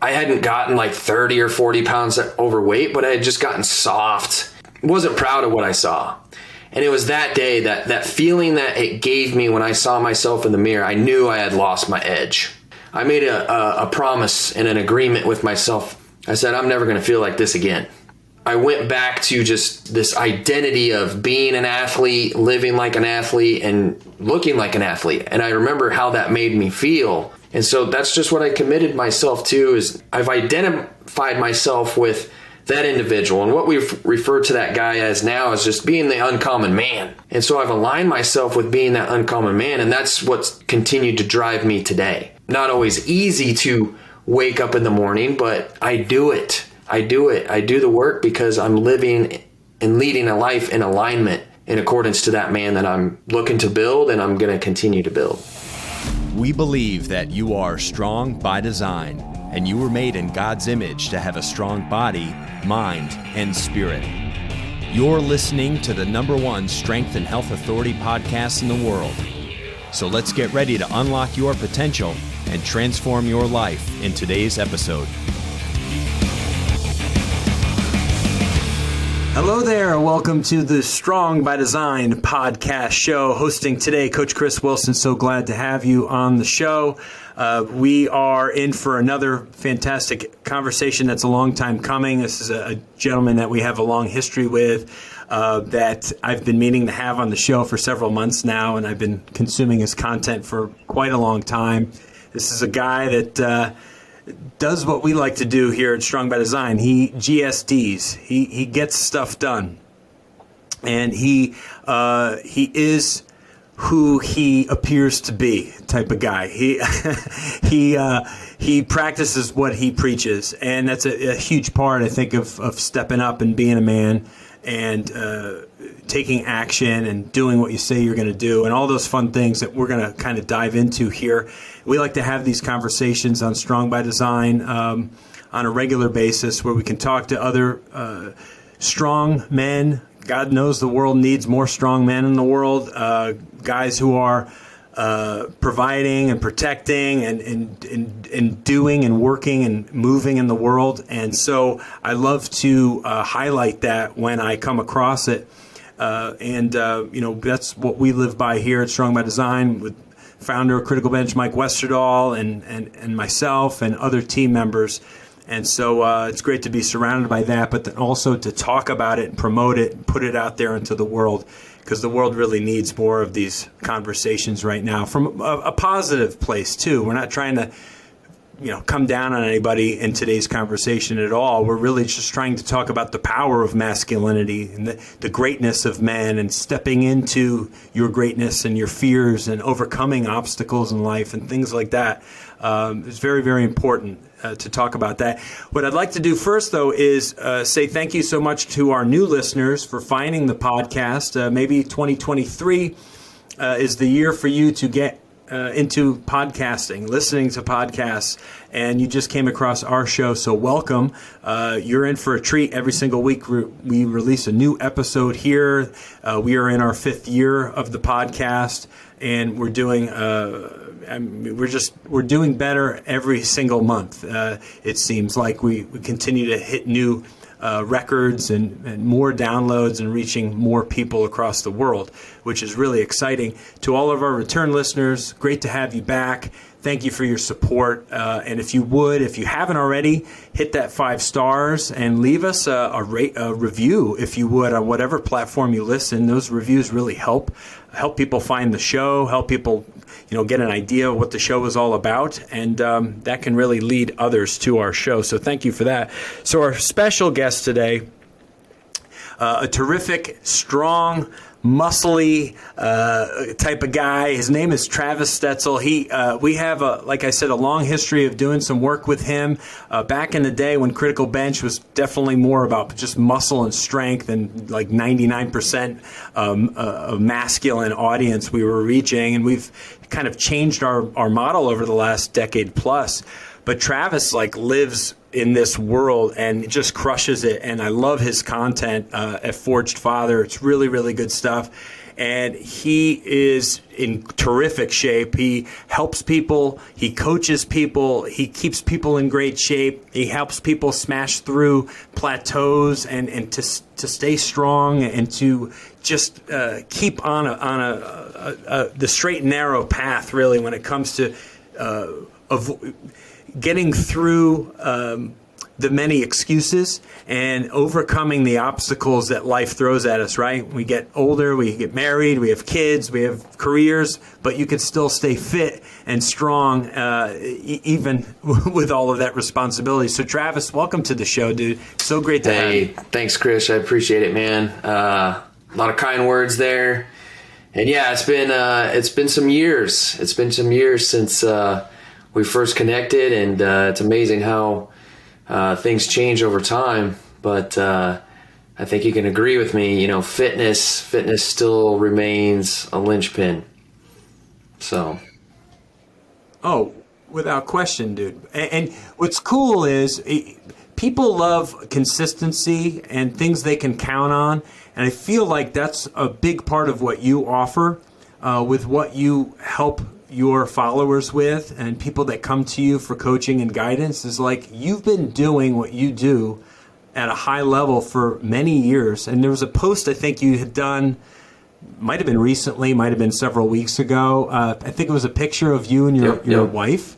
I hadn't gotten like 30 or 40 pounds overweight, but I had just gotten soft. Wasn't proud of what I saw. And it was that day, that feeling that it gave me when I saw myself in the mirror, I knew I had lost my edge. I made a promise and an agreement with myself. I said, I'm never going to feel like this again. I went back to just this identity of being an athlete, living like an athlete, and looking like an athlete. And I remember how that made me feel. And so that's just what I committed myself to, is I've identified myself with that individual. And what we've referred to that guy as now is just being the uncommon man. And so I've aligned myself with being that uncommon man. And that's what's continued to drive me today. Not always easy to wake up in the morning, but I do it. I do it. I do the work because I'm living and leading a life in alignment in accordance to that man that I'm looking to build, and I'm going to continue to build. We believe that you are strong by design, and you were made in God's image to have a strong body, mind, and spirit. You're listening to the #1 Strength and Health Authority podcast in the world. So let's get ready to unlock your potential and transform your life in today's episode. Hello there. Welcome to the Strong by Design podcast show. Hosting today, Coach Chris Wilson. So glad to have you on the show. We are in for another fantastic conversation that's a long time coming. This is a gentleman that we have a long history with that I've been meaning to have on the show for several months now, and I've been consuming his content for quite a long time. This is a guy that does what we like to do here at Strong by Design. He GSDs. He gets stuff done, and he is who he appears to be type of guy. He practices what he preaches, and that's a huge part, I think, of stepping up and being a man and taking action and doing what you say you're going to do, and all those fun things that we're going to kind of dive into here. We like to have these conversations on Strong by Design on a regular basis where we can talk to other strong men. God knows the world needs more strong men in the world, guys who are providing and protecting and doing and working and moving in the world. And so I love to highlight that when I come across it. That's what we live by here at Strong by Design with founder of Critical Bench, Mike Westerdahl, and myself and other team members. And so it's great to be surrounded by that, but then also to talk about it and promote it and put it out there into the world, because the world really needs more of these conversations right now from a positive place too. We're not trying to come down on anybody in today's conversation at all. We're really just trying to talk about the power of masculinity and the greatness of men, and stepping into your greatness and your fears and overcoming obstacles in life and things like that. It's very, very important to talk about that. What I'd like to do first, though, is say thank you so much to our new listeners for finding the podcast. Maybe 2023 is the year for you to get into podcasting, listening to podcasts, and you just came across our show, so welcome. You're in for a treat. Every single week we release a new episode here. We are in our 5th year of the podcast, and we're doing we're doing better every single month. It seems like we continue to hit new records and more downloads and reaching more people across the world, which is really exciting. To all of our return listeners, great to have you back. Thank you for your support. And if you haven't already, hit that 5 stars and leave us a review, if you would, on whatever platform you listen. Those reviews really help people find the show, help people get an idea of what the show is all about, and that can really lead others to our show. So thank you for that. So our special guest today, a terrific, strong, muscly type of guy. His name is Travis Stoetzel. We have, like I said, a long history of doing some work with him. Back in the day when Critical Bench was definitely more about just muscle and strength, and like 99% a masculine audience we were reaching, and we've kind of changed our model over the last decade plus. But Travis lives in this world and just crushes it. And I love his content at Forged Father. It's really, really good stuff. and he is in terrific shape. He helps people, he coaches people, he keeps people in great shape. He helps people smash through plateaus and to stay strong and to just keep on the straight and narrow path, really, when it comes to getting through the many excuses and overcoming the obstacles that life throws at us, right? We get older, we get married, we have kids, we have careers, but you can still stay fit and strong even with all of that responsibility. So Travis, welcome to the show, dude. So great to have you. Thanks, Chris. I appreciate it, man. A lot of kind words there. And yeah, it's been some years. It's been some years since we first connected, and it's amazing how things change over time, but I think you can agree with me. Fitness still remains a linchpin. So. Oh, without question, dude. And what's cool is people love consistency and things they can count on, and I feel like that's a big part of what you offer with what you help your followers with and people that come to you for coaching and guidance. Is like you've been doing what you do at a high level for many years. And there was a post I think you had done, might have been recently, might have been several weeks ago. I think it was a picture of you and your wife,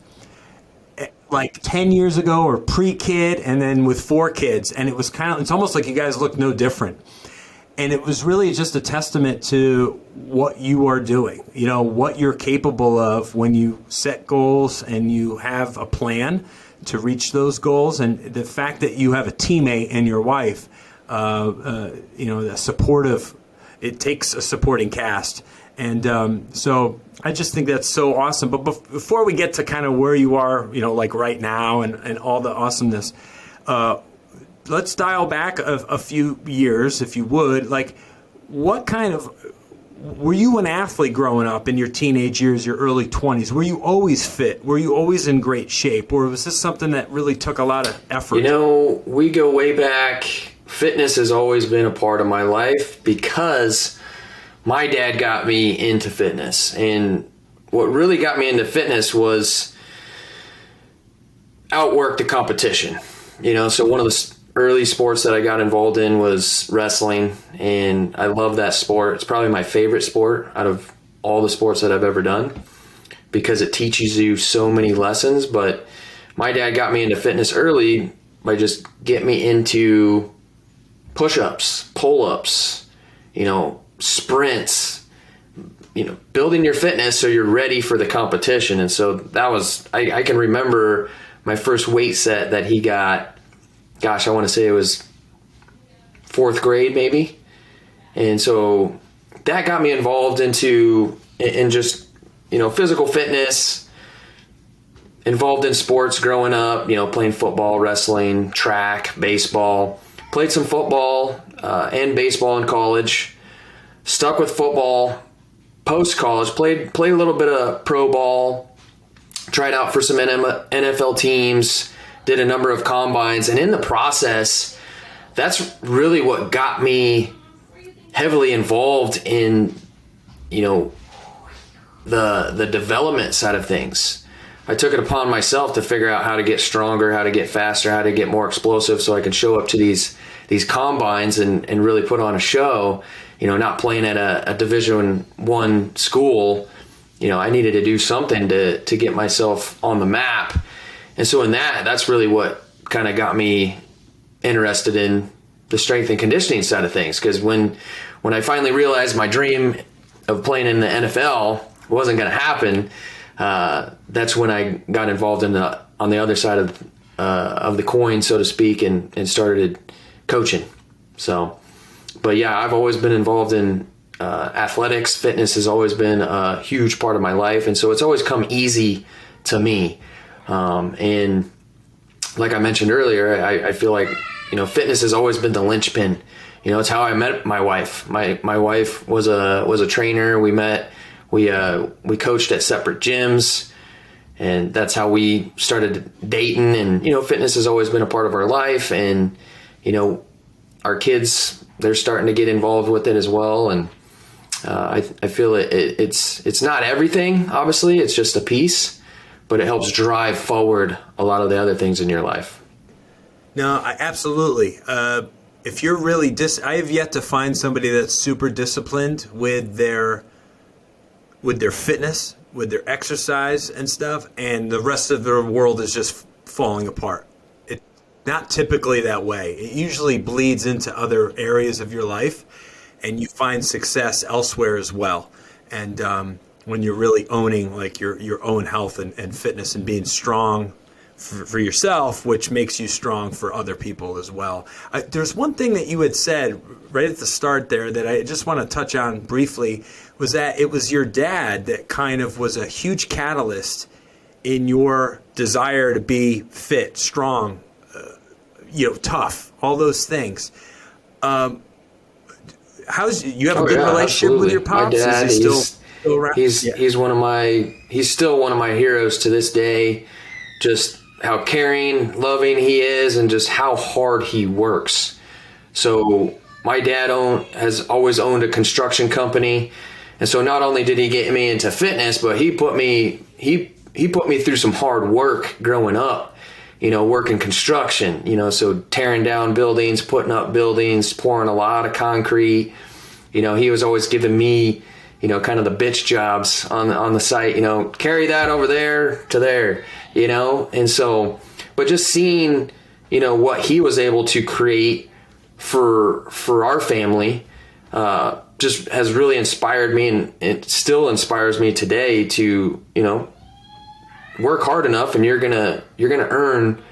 like 10 years ago or pre-kid, and then with 4 kids. And it was it's almost like you guys look no different. And it was really just a testament to what you are doing, what you're capable of when you set goals and you have a plan to reach those goals. And the fact that you have a teammate and your wife, the supportive, it takes a supporting cast. And so I just think that's so awesome. But before we get to kind of where you are, like right now and all the awesomeness, let's dial back a few years, if you would. Like, what kind of, were you an athlete growing up in your teenage years, your early 20s? Were you always fit? Were you always in great shape? Or was this something that really took a lot of effort? We go way back. Fitness has always been a part of my life because my dad got me into fitness. And what really got me into fitness was outwork the competition. So one of the early sports that I got involved in was wrestling, and I love that sport. It's probably my favorite sport out of all the sports that I've ever done because it teaches you so many lessons. But my dad got me into fitness early by just getting me into push-ups, pull-ups, sprints, building your fitness so you're ready for the competition. And so that was, I can remember my first weight set that he got. Gosh, I want to say it was 4th grade maybe. And so that got me involved in just, physical fitness, involved in sports growing up, playing football, wrestling, track, baseball, played some football and baseball in college, stuck with football post-college, played a little bit of pro ball, tried out for some NFL teams, did a number of combines, and in the process, that's really what got me heavily involved in, the development side of things. I took it upon myself to figure out how to get stronger, how to get faster, how to get more explosive so I can show up to these combines and really put on a show, not playing at a Division I school. I needed to do something to get myself on the map. And so in that's really what kind of got me interested in the strength and conditioning side of things. Because when I finally realized my dream of playing in the NFL wasn't going to happen, that's when I got involved on the other side of the coin, so to speak, and started coaching. So, but yeah, I've always been involved in athletics. Fitness has always been a huge part of my life, and so it's always come easy to me. And like I mentioned earlier, I feel like, fitness has always been the linchpin. It's how I met my wife. My wife was a trainer. We met, we coached at separate gyms, and that's how we started dating. And, fitness has always been a part of our life. And, our kids, they're starting to get involved with it as well. And I feel it's not everything, obviously, it's just a piece, but it helps drive forward a lot of the other things in your life. No, absolutely. If you're really I have yet to find somebody that's super disciplined with their fitness, with their exercise and stuff, and the rest of their world is just falling apart. It's not typically that way. It usually bleeds into other areas of your life, and you find success elsewhere as well. And when you're really owning like your own health and fitness and being strong for yourself, which makes you strong for other people as well. There's one thing that you had said right at the start there that I just want to touch on briefly, was that it was your dad that kind of was a huge catalyst in your desire to be fit, strong, tough, all those things. You have a good relationship with your pops? My dad, is he still around? He's still one of my heroes to this day. Just how caring, loving he is, and just how hard he works. So my dad has always owned a construction company, and so not only did he get me into fitness, but he put me through some hard work growing up. Working construction, so tearing down buildings, putting up buildings, pouring a lot of concrete. He was always giving me, kind of the bitch jobs on the site, carry that over there to there, and so, but just seeing, what he was able to create for our family, just has really inspired me, and it still inspires me today to, work hard enough and you're gonna earn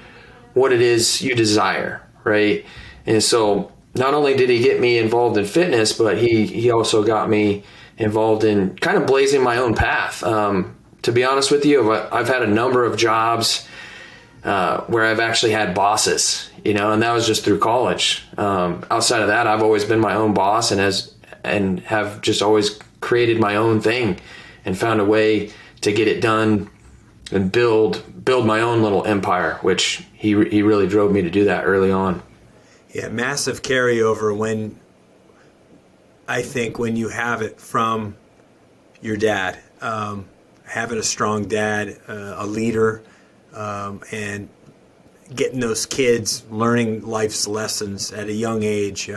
what it is you desire, right? And so not only did he get me involved in fitness, but he also got me involved in kind of blazing my own path. To be honest with you, I've had a number of jobs where I've actually had bosses, and that was just through college. Outside of that, I've always been my own boss and have just always created my own thing and found a way to get it done and build my own little empire, which he really drove me to do that early on. Yeah, massive carryover when you have it from your dad, having a strong dad, a leader, and getting those kids learning life's lessons at a young age.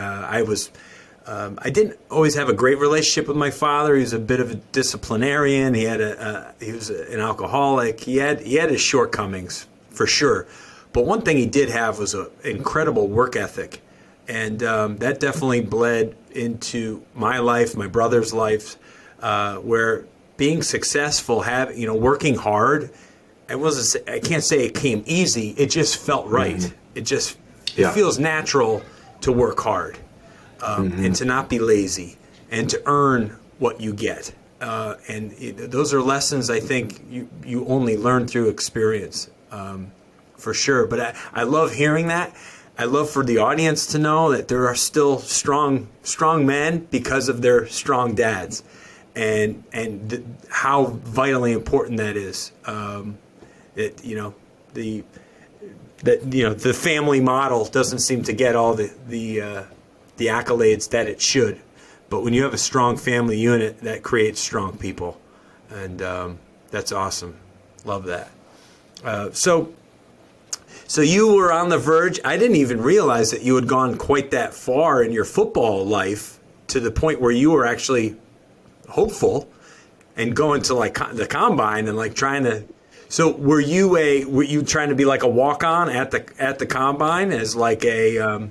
I didn't always have a great relationship with my father. He was a bit of a disciplinarian. He was an alcoholic. He had his shortcomings for sure. But one thing he did have was an incredible work ethic, and that definitely bled into my life, my brother's life, where being successful, working hard. I can't say it came easy. It just felt right. Mm-hmm. It feels natural to work hard. And to not be lazy, and to earn what you get. Those are lessons I think you only learn through experience, for sure. But I love hearing that. I love for the audience to know that there are still strong men because of their strong dads, and how vitally important that is. The family model doesn't seem to get all the accolades that it should, but when you have a strong family unit, that creates strong people, and that's awesome. Love that. So you were on the verge. I didn't even realize that you had gone quite that far in your football life to the point where you were actually hopeful and going to like the combine and like trying to. So were you trying to be like a walk-on at the combine as like a?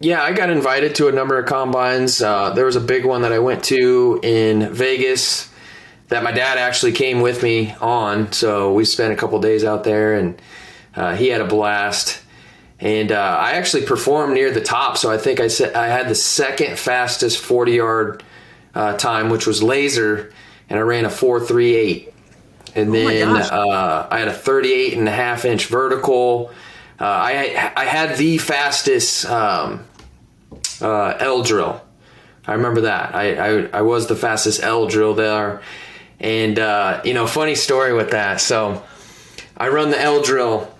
Yeah, I got invited to a number of combines. There was a big one that I went to in Vegas that my dad actually came with me on. So we spent a couple days out there, and he had a blast. And I actually performed near the top. So I think I had the second fastest 40-yard time, which was laser, and I ran a 4.38. And then I had a 38.5-inch vertical. I had the fastest L drill. I remember that. I was the fastest L drill there. And, funny story with that. So I run the L drill,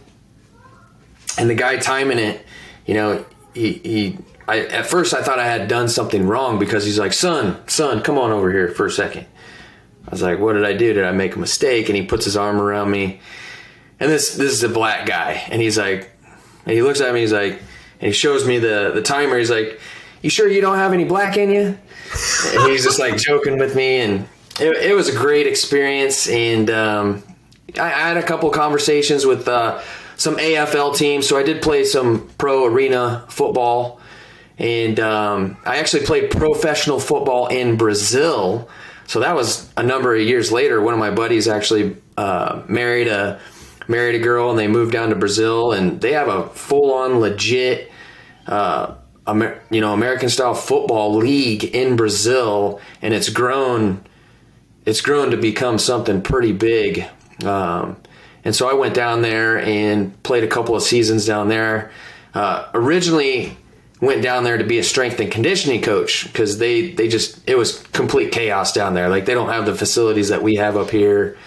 and the guy timing it, at first I thought I had done something wrong, because he's like, son, come on over here for a second. I was like, what did I do? Did I make a mistake? And he puts his arm around me. And this is a black guy. And he's like, and he looks at me, he's like, and he shows me the timer. He's like, you sure you don't have any black in you? And he's just like joking with me. And it was a great experience. And I had a couple conversations with some AFL teams. So I did play some pro arena football. And I actually played professional football in Brazil. So that was a number of years later. One of my buddies actually married a girl, and they moved down to Brazil, and they have a full-on legit American-style football league in Brazil, and it's grown to become something pretty big. And so I went down there and played a couple of seasons down there. Originally went down there to be a strength and conditioning coach, because it was complete chaos down there. Like, they don't have the facilities that we have up here.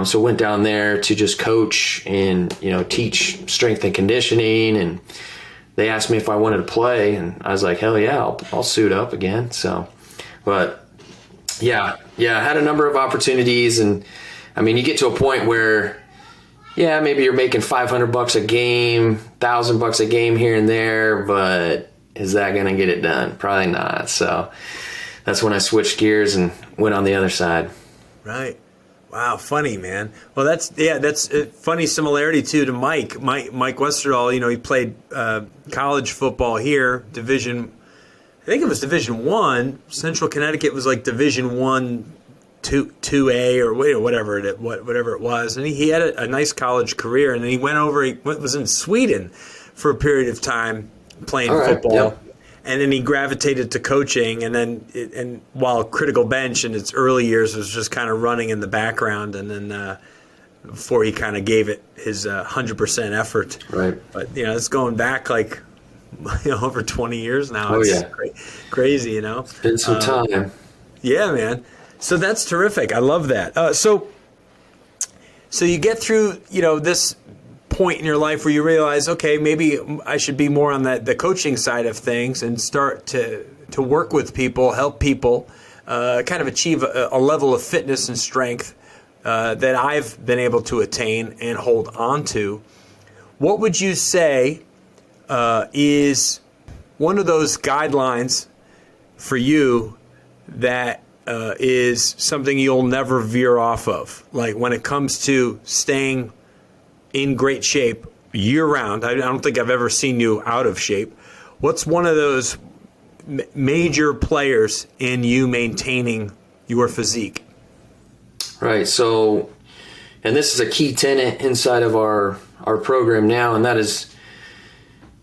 So went down there to just coach and, teach strength and conditioning. And they asked me if I wanted to play, and I was like, hell yeah, I'll suit up again. So, but yeah, I had a number of opportunities. And I mean, you get to a point where, yeah, maybe you're making $500 a game, $1,000 a game here and there, but is that going to get it done? Probably not. So that's when I switched gears and went on the other side. Right. Wow, funny, man. Well, that's a funny similarity too to Mike Westerdahl. He played college football here, I think it was Division I. Central Connecticut was like Division I, 2A, or whatever it was. And he had a nice college career, and then he went over. He was in Sweden for a period of time playing football. Yep. And then he gravitated to coaching, and while Critical Bench in its early years was just kind of running in the background, and then before he kind of gave it his 100% effort. Right. But it's going back like over 20 years now. Oh, it's yeah. Crazy, It's been some time. Yeah, man. So that's terrific. I love that. So you get through this point in your life where you realize, okay, maybe I should be more on the coaching side of things and start to work with people, help people, kind of achieve a level of fitness and strength that I've been able to attain and hold on to. What would you say is one of those guidelines for you that is something you'll never veer off of? Like, when it comes to staying in great shape year-round. I don't think I've ever seen you out of shape. What's one of those major players in you maintaining your physique? Right. So, and this is a key tenet inside of our program now, and that is,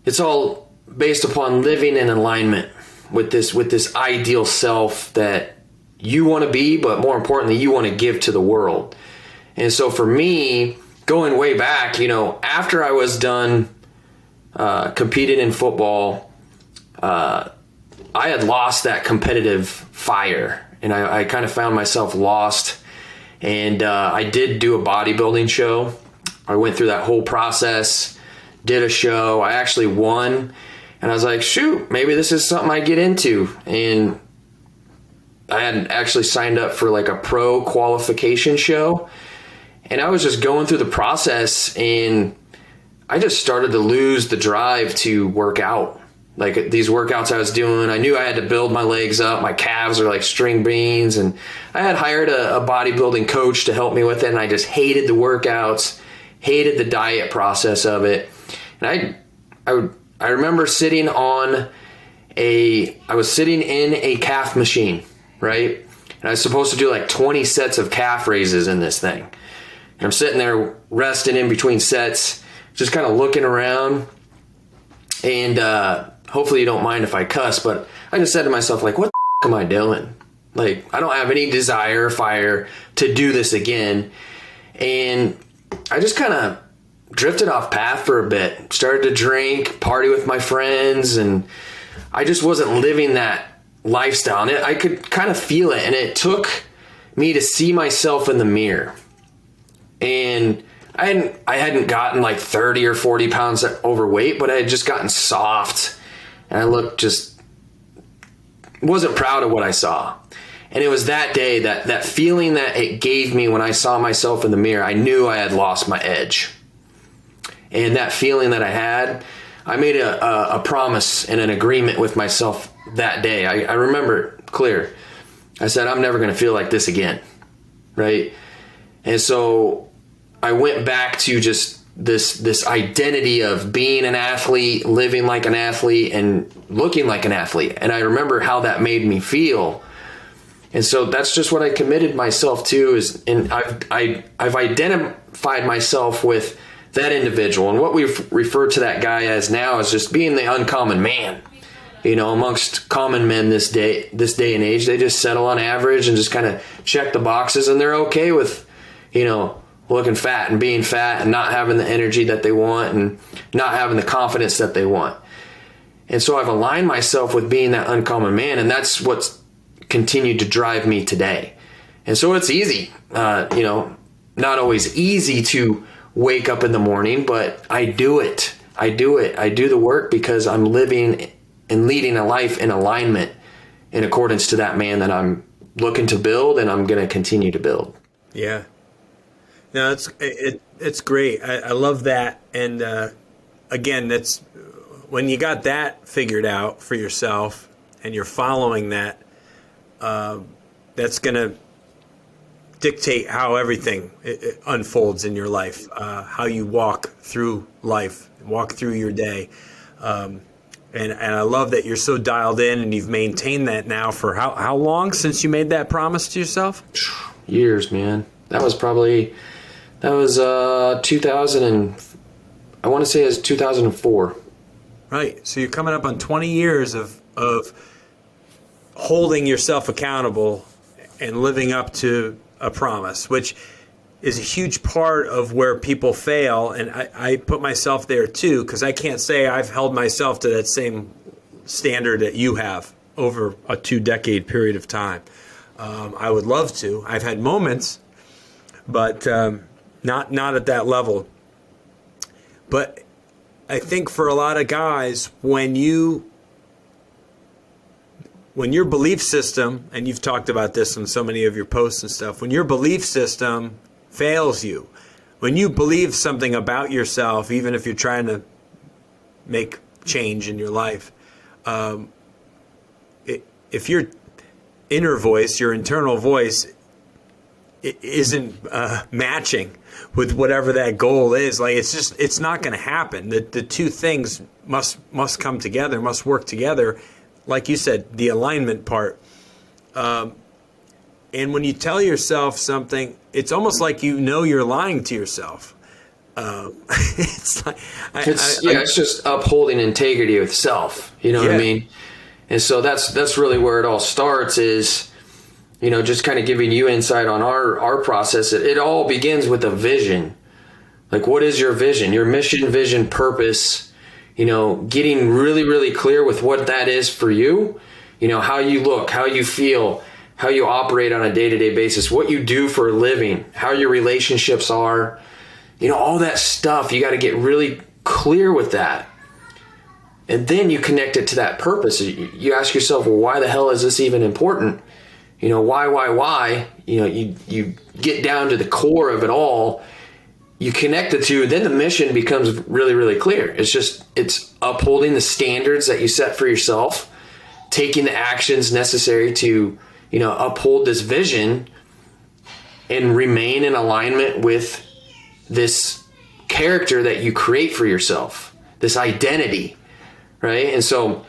it's all based upon living in alignment with this ideal self that you want to be, but more importantly, you want to give to the world. And so for me, going way back, after I was done competing in football, I had lost that competitive fire, and I kind of found myself lost. And I did do a bodybuilding show. I went through that whole process, did a show. I actually won, and I was like, shoot, maybe this is something I get into. And I had actually signed up for like a pro qualification show. And I was just going through the process, and I just started to lose the drive to work out. Like, these workouts I was doing, I knew I had to build my legs up. My calves are like string beans. And I had hired a bodybuilding coach to help me with it. And I just hated the workouts, hated the diet process of it. And I remember sitting in a calf machine, right? And I was supposed to do like 20 sets of calf raises in this thing. And I'm sitting there resting in between sets, just kind of looking around. And hopefully you don't mind if I cuss, but I just said to myself, like, what the am I doing? Like, I don't have any desire or fire to do this again. And I just kind of drifted off path for a bit, started to drink, party with my friends, and I just wasn't living that lifestyle. And I could kind of feel it, and it took me to see myself in the mirror. And I hadn't gotten like 30 or 40 pounds overweight, but I had just gotten soft and I wasn't proud of what I saw. And it was that day, that feeling that it gave me when I saw myself in the mirror, I knew I had lost my edge. And that feeling that I had, I made a promise and an agreement with myself that day. I remember it clear. I said, I'm never going to feel like this again, right? And so I went back to just this identity of being an athlete, living like an athlete, and looking like an athlete. And I remember how that made me feel. And so that's just what I committed myself to, and I've identified myself with that individual. And what we've referred to that guy as now is just being the uncommon man. Amongst common men this day and age, they just settle on average and just kind of check the boxes, and they're okay with, looking fat and being fat and not having the energy that they want and not having the confidence that they want. And so I've aligned myself with being that uncommon man, and that's what's continued to drive me today. And so it's easy, not always easy to wake up in the morning, but I do it. I do the work because I'm living and leading a life in alignment in accordance to that man that I'm looking to build, and I'm going to continue to build. Yeah. No, it's great. I love that. And again, that's when you got that figured out for yourself and you're following that, that's going to dictate how everything it unfolds in your life, how you walk through life, walk through your day. And I love that you're so dialed in, and you've maintained that now for how long since you made that promise to yourself? Years, man. That was 2000 and I want to say it was 2004. Right. So you're coming up on 20 years of holding yourself accountable and living up to a promise, which is a huge part of where people fail. And I put myself there too, because I can't say I've held myself to that same standard that you have over a 2-decade period of time. I would love to. I've had moments, but not at that level. But I think for a lot of guys, when your belief system, and you've talked about this in so many of your posts and stuff, when your belief system fails you, when you believe something about yourself, even if you're trying to make change in your life, if your inner voice, your internal voice, it isn't matching with whatever that goal is, like it's not going to happen. The two things must come together, must work together. Like you said, the alignment part. And when you tell yourself something, it's almost like you're lying to yourself. It's like it's just upholding integrity with self. You know what I mean? And so that's really where it all starts. Is just kind of giving you insight on our process. It all begins with a vision. Like, what is your vision? Your mission, vision, purpose. Getting really, really clear with what that is for you. How you look, how you feel, how you operate on a day-to-day basis, what you do for a living, how your relationships are. All that stuff. You got to get really clear with that. And then you connect it to that purpose. You ask yourself, well, why the hell is this even important? Why? You get down to the core of it all. You connect the two, then the mission becomes really, really clear. It's upholding the standards that you set for yourself, taking the actions necessary to, uphold this vision and remain in alignment with this character that you create for yourself, this identity, right? And so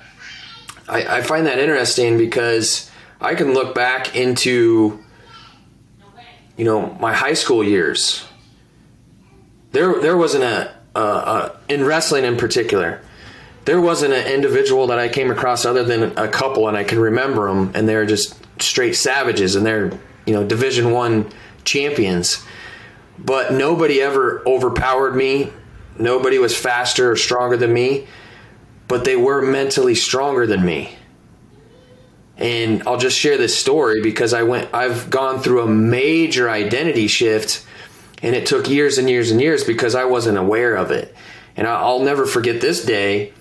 I find that interesting because I can look back into, my high school years. There wasn't in wrestling in particular, there wasn't an individual that I came across other than a couple, and I can remember them, and they're just straight savages, and they're, Division I champions. But nobody ever overpowered me. Nobody was faster or stronger than me, but they were mentally stronger than me. And I'll just share this story because I've gone through a major identity shift. And it took years and years and years because I wasn't aware of it. And I'll never forget this day.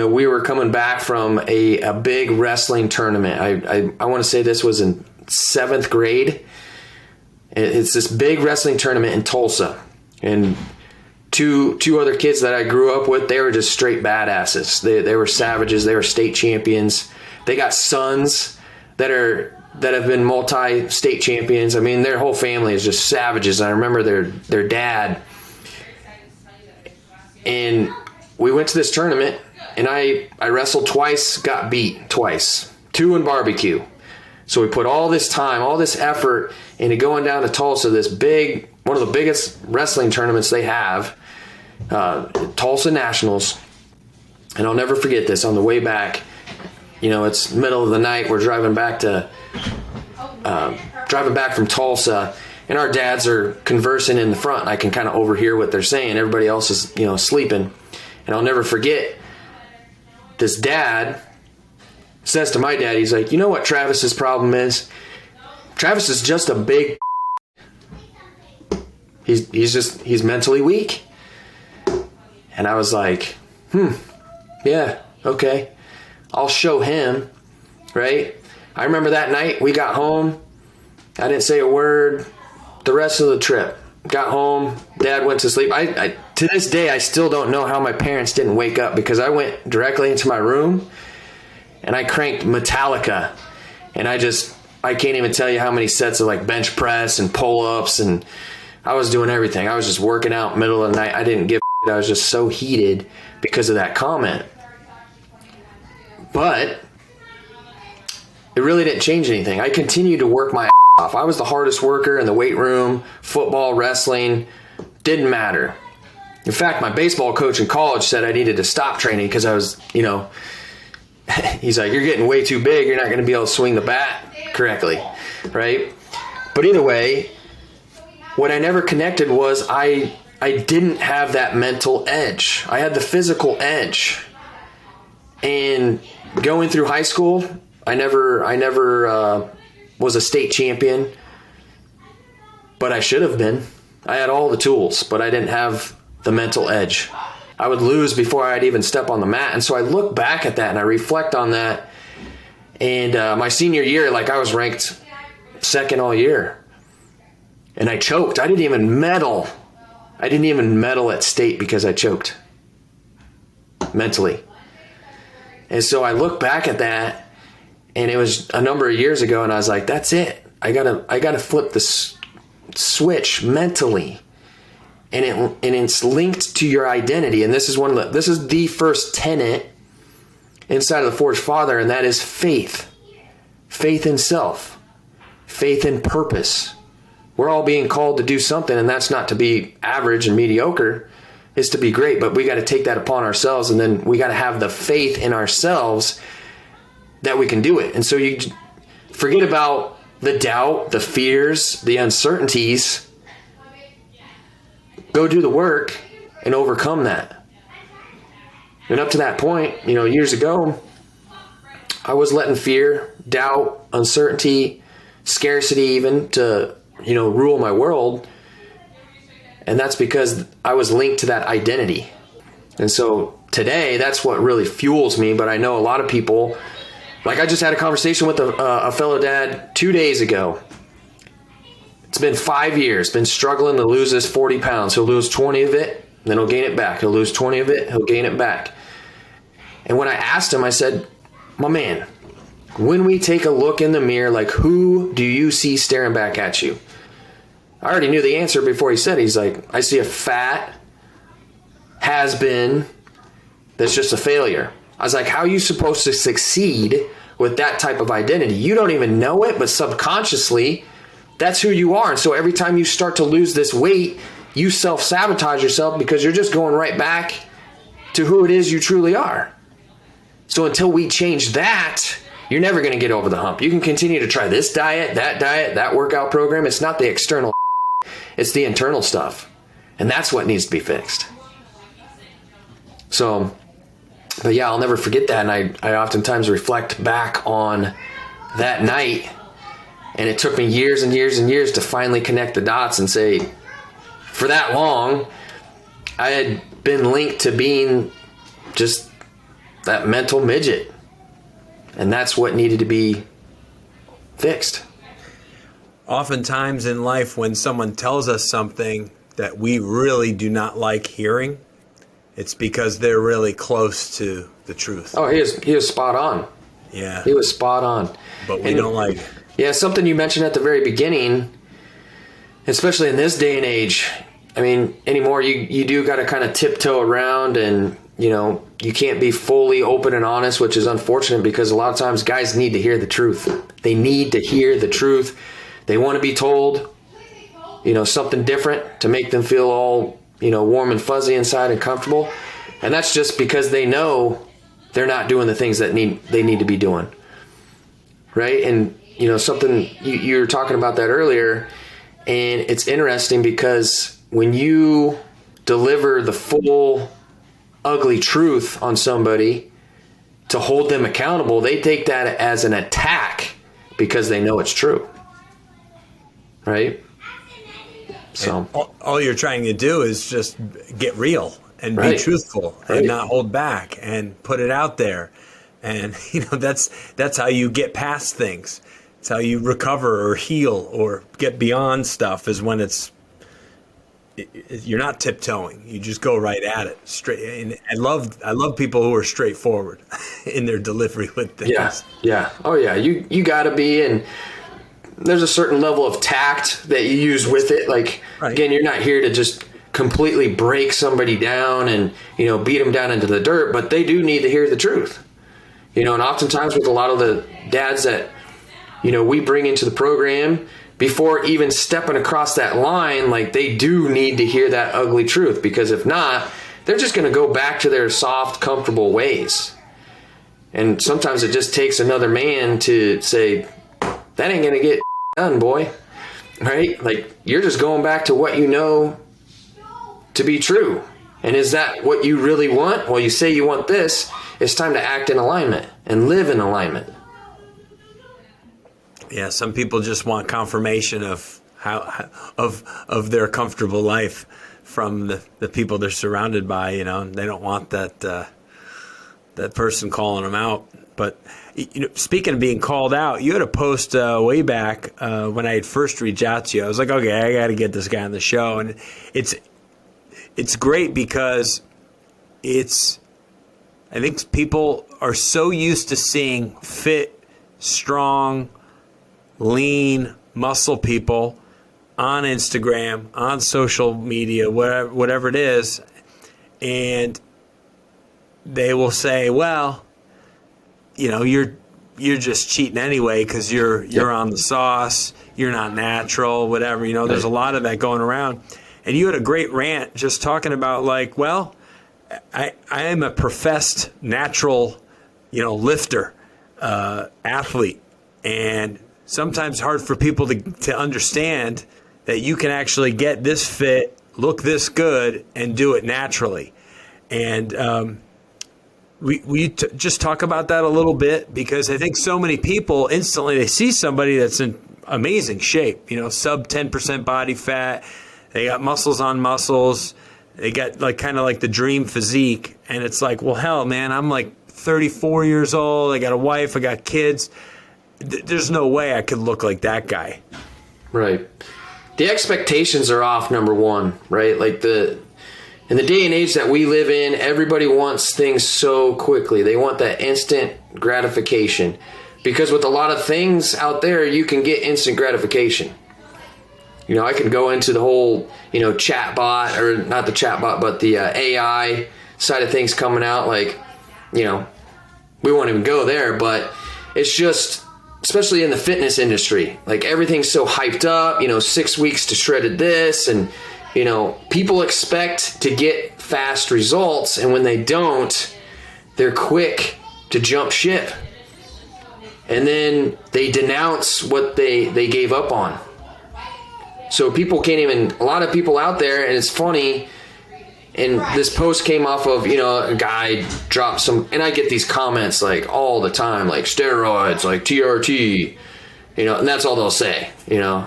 we were coming back from a big wrestling tournament. I want to say this was in 7th grade. It's this big wrestling tournament in Tulsa. And two other kids that I grew up with, they were just straight badasses. They were savages. They were state champions. They got sons that have been multi-state champions. I mean, their whole family is just savages. I remember their dad. And we went to this tournament, and I wrestled twice, got beat twice. 2 in barbecue. So we put all this time, all this effort into going down to Tulsa, one of the biggest wrestling tournaments they have, Tulsa Nationals. And I'll never forget this. On the way back, it's middle of the night. We're driving back from Tulsa, and our dads are conversing in the front. I can kind of overhear what they're saying. Everybody else is, sleeping. And I'll never forget, this dad says to my dad, he's like, you know what Travis's problem is? Travis is just a big he's mentally weak. And I was like, yeah, okay. I'll show him, right? I remember that night we got home. I didn't say a word the rest of the trip. Got home. Dad went to sleep. I to this day, I still don't know how my parents didn't wake up, because I went directly into my room and I cranked Metallica. And I can't even tell you how many sets of like bench press and pull-ups, and I was doing everything. I was just working out middle of the night. I didn't give a shit. I was just so heated because of that comment. But it really didn't change anything. I continued to work my ass off. I was the hardest worker in the weight room, football, wrestling, didn't matter. In fact, my baseball coach in college said I needed to stop training because I was, he's like, you're getting way too big. You're not going to be able to swing the bat correctly, right? But either way, what I never connected was I didn't have that mental edge. I had the physical edge. And going through high school, I never was a state champion, but I should have been. I had all the tools, but I didn't have the mental edge. I would lose before I'd even step on the mat. And so I look back at that and I reflect on that. And my senior year, I was ranked 2nd all year. And I choked. I didn't even medal. At state because I choked mentally. And so I look back at that, and it was a number of years ago, and I was like, that's it. I gotta flip the switch mentally. And it's linked to your identity. And this is the first tenet inside of the Forged Father, and that is faith. Faith in self. Faith in purpose. We're all being called to do something, and that's not to be average and mediocre. It's to be great, but we got to take that upon ourselves, and then we got to have the faith in ourselves that we can do it. And so you forget about the doubt, the fears, the uncertainties. Go do the work and overcome that. And up to that point, years ago, I was letting fear, doubt, uncertainty, scarcity even to, rule my world. And that's because I was linked to that identity. And so today, that's what really fuels me. But I know a lot of people, I just had a conversation with a fellow dad 2 days ago. It's been 5 years, been struggling to lose this 40 pounds. He'll lose 20 of it, then he'll gain it back. He'll lose 20 of it, he'll gain it back. And when I asked him, I said, my man, when we take a look in the mirror, who do you see staring back at you? I already knew the answer before he said it. He's like, I see a fat has-been that's just a failure. I was like, how are you supposed to succeed with that type of identity? You don't even know it, but subconsciously, that's who you are. And so every time you start to lose this weight, you self-sabotage yourself because you're just going right back to who it is you truly are. So until we change that, you're never going to get over the hump. You can continue to try this diet, that workout program. It's not the external. It's the internal stuff. And that's what needs to be fixed. So, but yeah, I'll never forget that. And I oftentimes reflect back on that night. And it took me years and years and years to finally connect the dots and say, for that long, I had been linked to being just that mental midget. And that's what needed to be fixed. Oftentimes in life, when someone tells us something that we really do not like hearing, it's because they're really close to the truth. Oh, he was spot on. Yeah. He was spot on. But we don't like it. Yeah, something you mentioned at the very beginning, especially in this day and age, I mean, anymore, you do got to kind of tiptoe around, and, you know, you can't be fully open and honest, which is unfortunate because a lot of times guys need to hear the truth. They need to hear the truth. They want to be told, you know, something different to make them feel all, you know, warm and fuzzy inside and comfortable. And that's just because they know they're not doing the things that they need to be doing. Right? And, you know, something you were talking about that earlier, and it's interesting because when you deliver the full ugly truth on somebody to hold them accountable, they take that as an attack because they know it's true. Right? So all you're trying to do is just get real and be truthful and not hold back and put it out there. And, you know, that's how you get past things. It's how you recover or heal or get beyond stuff, is when you're not tiptoeing. You just go right at it straight. And I love people who are straightforward in their delivery with things. Yeah. Oh yeah. You gotta be, and there's a certain level of tact that you use with it. Like, again, you're not here to just completely break somebody down and, you know, beat them down into the dirt, but they do need to hear the truth. You know, and oftentimes with a lot of the dads that, you know, we bring into the program, before even stepping across that line, like, they do need to hear that ugly truth, because if not, they're just going to go back to their soft, comfortable ways. And sometimes it just takes another man to say, that ain't going to get done, boy. Right? Like, you're just going back to what you know to be true. And is that what you really want? Well, you say you want this. It's time to act in alignment and live in alignment. Yeah, some people just want confirmation of of their comfortable life from the people they're surrounded by. You know, they don't want that person calling them out. But, you know, speaking of being called out, you had a post way back when I had first reached out to you. I was like, okay, I got to get this guy on the show, and it's great because I think people are so used to seeing fit, strong, lean, muscle people on Instagram, on social media, whatever it is, and they will say, well, you know, you're just cheating anyway because you're on the sauce, you're not natural, whatever. You know, there's a lot of that going around. And you had a great rant just talking about, like, well, I am a professed natural, you know, lifter, athlete, and sometimes hard for people to understand that you can actually get this fit, look this good, and do it naturally. And we just talk about that a little bit, because I think so many people instantly, they see somebody that's in amazing shape, you know, sub 10% body fat, they got muscles on muscles, they got like kind of like the dream physique, and it's like, well, hell, man, I'm like 34 years old, I got a wife, I got kids. There's no way I could look like that guy. Right. The expectations are off, number one, right? Like, in the day and age that we live in, everybody wants things so quickly. They want that instant gratification, because with a lot of things out there, you can get instant gratification. You know, I can go into the whole, you know, chat bot, or not the chat bot, but the AI side of things coming out. Like, you know, we won't even go there, but it's just, especially in the fitness industry, like, everything's so hyped up, you know, 6 weeks to shredded this, and, you know, people expect to get fast results, and when they don't, they're quick to jump ship. And then they denounce what they gave up on. So people can't even, a lot of people out there, and it's funny, and this post came off of, you know, a guy dropped some, and I get these comments like all the time, like steroids, like TRT, you know, and that's all they'll say, you know,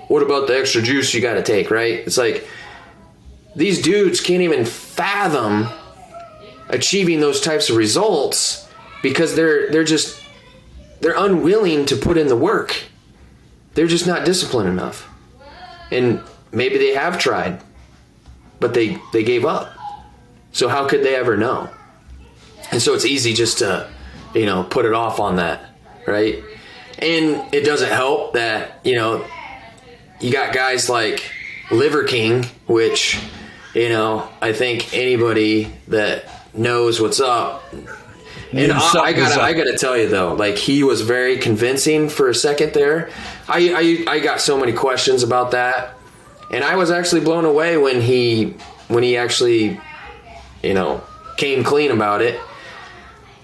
what about the extra juice you got to take, right? It's like, these dudes can't even fathom achieving those types of results because they're unwilling to put in the work. They're just not disciplined enough. And maybe they have tried, but they gave up. So how could they ever know? And so it's easy just to, put it off on that, right? And it doesn't help that, you got guys like Liver King, which, I think anybody that knows what's up. And I gotta tell you though, like he was very convincing for a second there. I got so many questions about that, and I was actually blown away when he actually, came clean about it.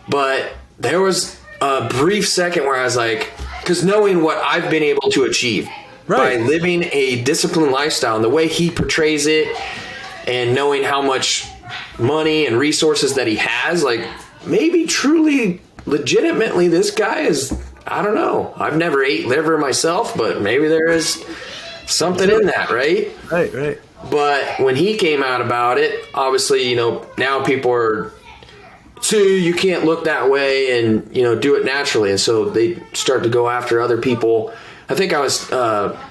But there was a brief second where I was like, because knowing what I've been able to achieve by living a disciplined lifestyle and the way he portrays it, and knowing how much money and resources that he has, like maybe truly legitimately this guy is, I don't know, I've never ate liver myself, but maybe there is something in that, right? Right. But when he came out about it, obviously, now people are, you can't look that way and, do it naturally. And so they start to go after other people. I think I was,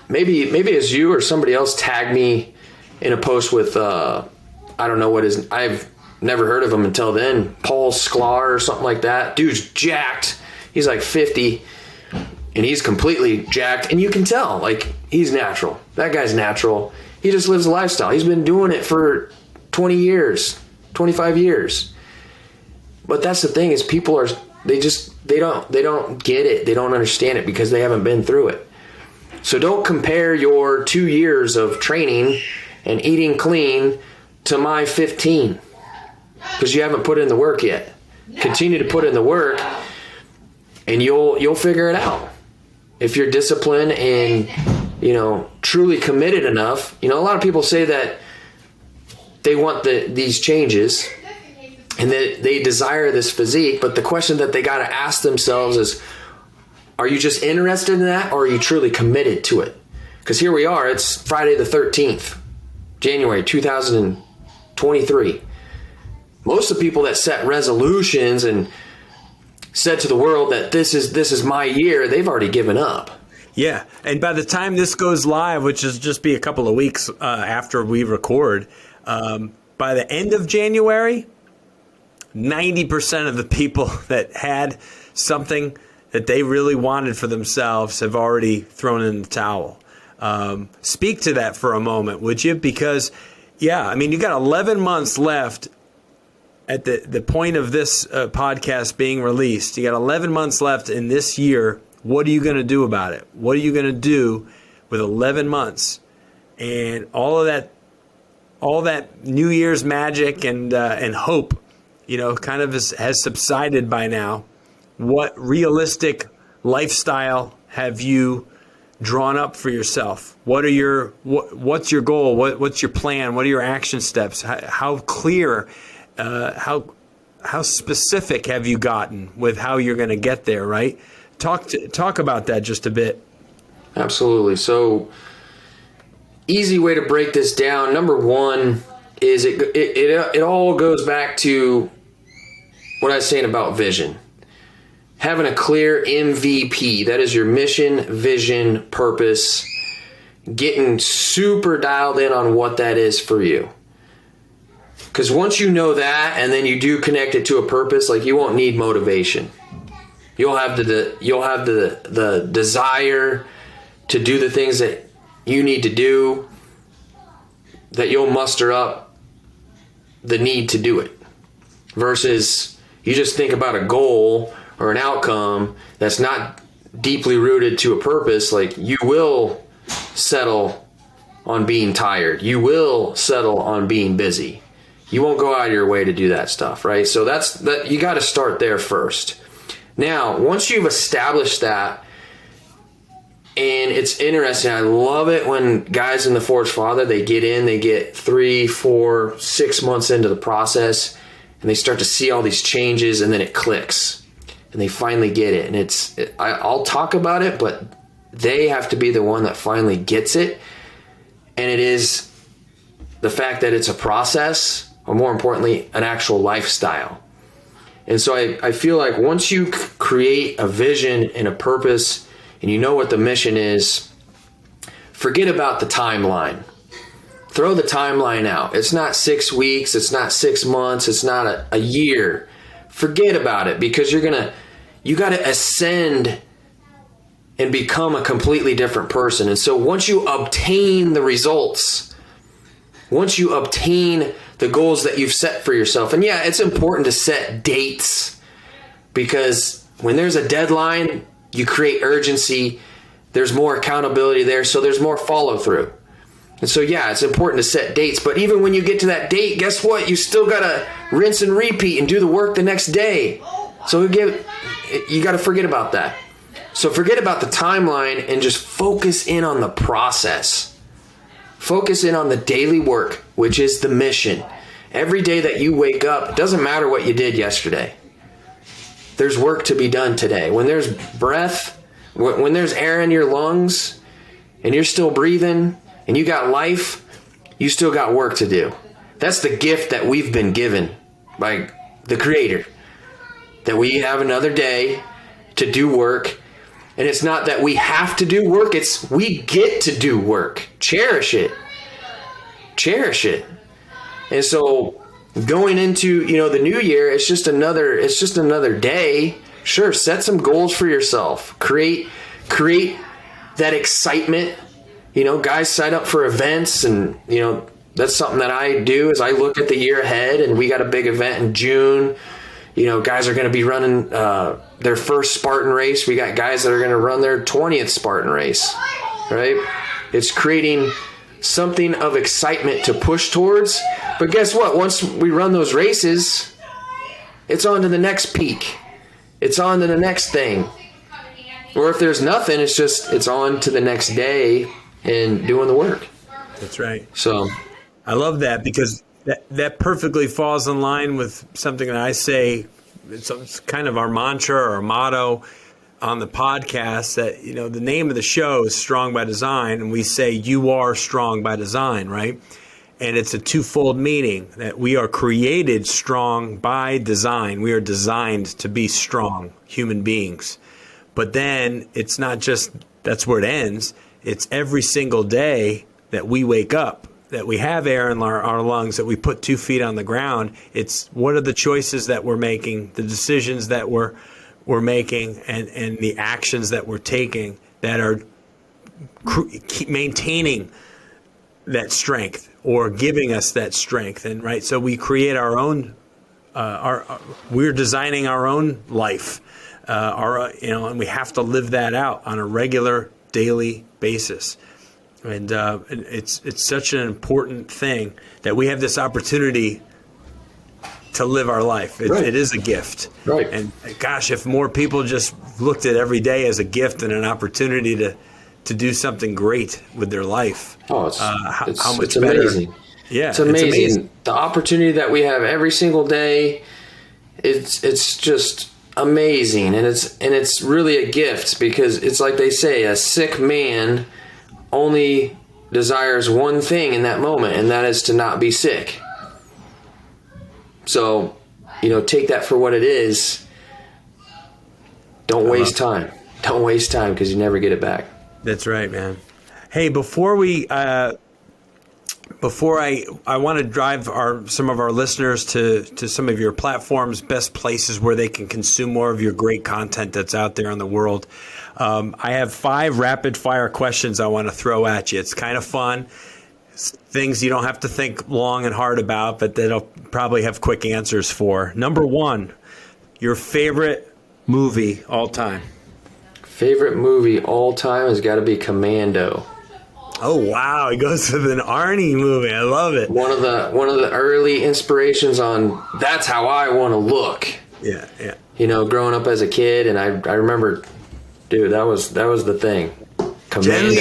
maybe it's you or somebody else tagged me in a post with, I don't know what his, I've never heard of him until then, Paul Sklar or something like that. Dude's jacked. He's like 50 and he's completely jacked. And you can tell, like, he's natural. That guy's natural. He just lives a lifestyle. He's been doing it for 20 years, 25 years. But that's the thing is people are, they don't get it. They don't understand it because they haven't been through it. So don't compare your 2 years of training and eating clean to my 15 because you haven't put in the work yet. Continue to put in the work and you'll figure it out. If you're disciplined and, truly committed enough. A lot of people say that they want these changes and that they desire this physique, but the question that they got to ask themselves is, are you just interested in that or are you truly committed to it? Because here we are, it's Friday the 13th, January 2023. Most of the people that set resolutions and said to the world that this is my year, they've already given up. Yeah, and by the time this goes live, which is just be a couple of weeks after we record, by the end of January, 90% of the people that had something that they really wanted for themselves have already thrown in the towel. Speak to that for a moment, would you? Because, you got 11 months left at the point of this podcast being released. You got 11 months left in this year. What are you going to do about it? What are you going to do with 11 months? And all that New Year's magic and hope, kind of has subsided by now. What realistic lifestyle have you drawn up for yourself? What's your goal? What's your plan? What are your action steps? How clear, how specific have you gotten with how you're going to get there, right? Talk about that just a bit. Absolutely. So, easy way to break this down. Number one is it all goes back to what I was saying about vision. Having a clear MVP, that is your mission, vision, purpose, getting super dialed in on what that is for you. Because once you know that and then you do connect it to a purpose, like you won't need motivation. You'll have the desire to do the things that you need to do, that you'll muster up the need to do it. Versus you just think about a goal or an outcome that's not deeply rooted to a purpose, like you will settle on being tired. You will settle on being busy. You won't go out of your way to do that stuff, right? So that you got to start there first. Now, once you've established that, and it's interesting, I love it when guys in the Forge Father, they get 3, 4, 6 months into the process, and they start to see all these changes, and then it clicks, and they finally get it. And I'll talk about it, but they have to be the one that finally gets it. And it is the fact that it's a process or more importantly, an actual lifestyle. And so I feel like once you create a vision and a purpose and you know what the mission is, forget about the timeline. Throw the timeline out. It's not 6 weeks. It's not 6 months. It's not a year. Forget about it, because you got to ascend and become a completely different person. And so once you obtain the results, once you obtain the goals that you've set for yourself, and yeah, it's important to set dates, because when there's a deadline, you create urgency, there's more accountability there, so there's more follow through. And so yeah, it's important to set dates, but even when you get to that date, guess what? You still got to rinse and repeat and do the work the next day. So you got to forget about that. So forget about the timeline and just focus in on the process. Focus in on the daily work, which is the mission. Every day that you wake up, it doesn't matter what you did yesterday. There's work to be done today. When there's breath, when there's air in your lungs, and you're still breathing, and you got life, you still got work to do. That's the gift that we've been given by the Creator. That we have another day to do work. And it's not that we have to do work, it's we get to do work. Cherish it. Cherish it. And so going into, the new year, it's just another day. Sure, set some goals for yourself. Create that excitement. Guys sign up for events, and that's something that I do is I look at the year ahead, and we got a big event in June. Guys are going to be running their first Spartan race. We got guys that are going to run their 20th Spartan race, right? It's creating something of excitement to push towards. But guess what? Once we run those races, it's on to the next peak. It's on to the next thing. Or if there's nothing, it's on to the next day and doing the work. That's right. So I love that, because that perfectly falls in line with something that I say. It's kind of our mantra or our motto on the podcast, that, the name of the show is Strong by Design, and we say you are strong by design, right? And it's a twofold meaning, that we are created strong by design. We are designed to be strong human beings. But then it's not just that's where it ends. It's every single day that we wake up, that we have air in our lungs, that we put 2 feet on the ground. It's what are the choices that we're making, the decisions that we're making, and the actions that we're taking that are keep maintaining that strength or giving us that strength. And right, so we create our own. We're designing our own life, and we have to live that out on a regular daily basis. And it's such an important thing that we have this opportunity to live our life. Right. It is a gift. Right. And gosh, if more people just looked at every day as a gift and an opportunity to do something great with their life. Oh, how much it's better. Amazing. Yeah, it's amazing. The opportunity that we have every single day, it's just amazing, and it's really a gift, because it's like they say, a sick man only desires one thing in that moment, and that is to not be sick. So, take that for what it is. Don't waste time. Don't waste time, because you never get it back. That's right, man. Hey, before I want to drive some of our listeners to some of your platforms, best places where they can consume more of your great content that's out there in the world. I have 5 rapid fire questions I want to throw at you. It's kind of fun. It's things you don't have to think long and hard about, but that'll probably have quick answers for. Number 1, your favorite movie all time. Favorite movie all time has got to be Commando. Oh wow, he goes with an Arnie movie. I love it. One of the early inspirations on that's how I want to look. Yeah. Growing up as a kid, and I remember, dude, that was the thing. Commando,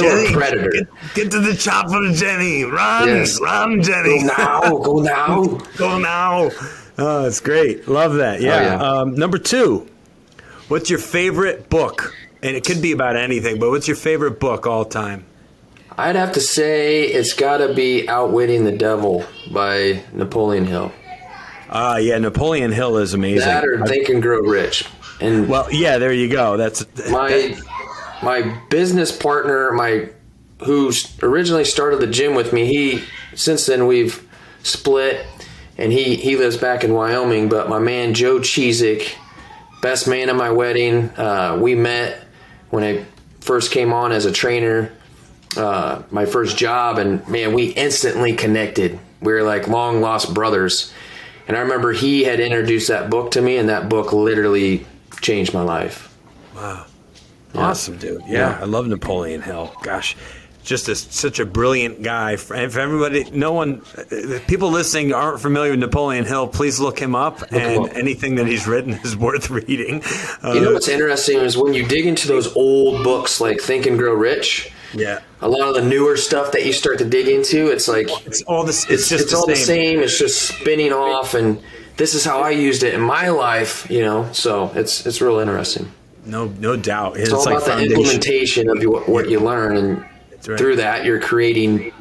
Jenny, or Predator. Get to the chopper, Jenny. Run, yes. Run, Jenny. Go now. Go now. Oh, it's great. Love that. Yeah. Oh, yeah. Number 2, what's your favorite book? And it could be about anything, but what's your favorite book all time? I'd have to say it's got to be Outwitting the Devil by Napoleon Hill. Yeah, Napoleon Hill is amazing. That or Think and Grow Rich. And well, yeah, there you go. That's my business partner, who originally started the gym with me. Since then we've split, and he lives back in Wyoming. But my man Joe Cheezick, best man at my wedding. We met when I first came on as a trainer, my first job, and man, we instantly connected. We were like long lost brothers. And I remember he had introduced that book to me, and that book literally changed my life. Wow. Yeah. Awesome, dude. Yeah, I love Napoleon Hill. Gosh, just such a brilliant guy. And for everybody, people listening aren't familiar with Napoleon Hill, please look him up. Anything that he's written is worth reading. You know what's interesting is when you dig into those old books like Think and Grow Rich, yeah, a lot of the newer stuff that you start to dig into, it's like it's all this. It's all the same. It's just spinning off, and this is how I used it in my life. So it's real interesting. No doubt. It's all about the implementation of what you learn, and right. Through that you're creating,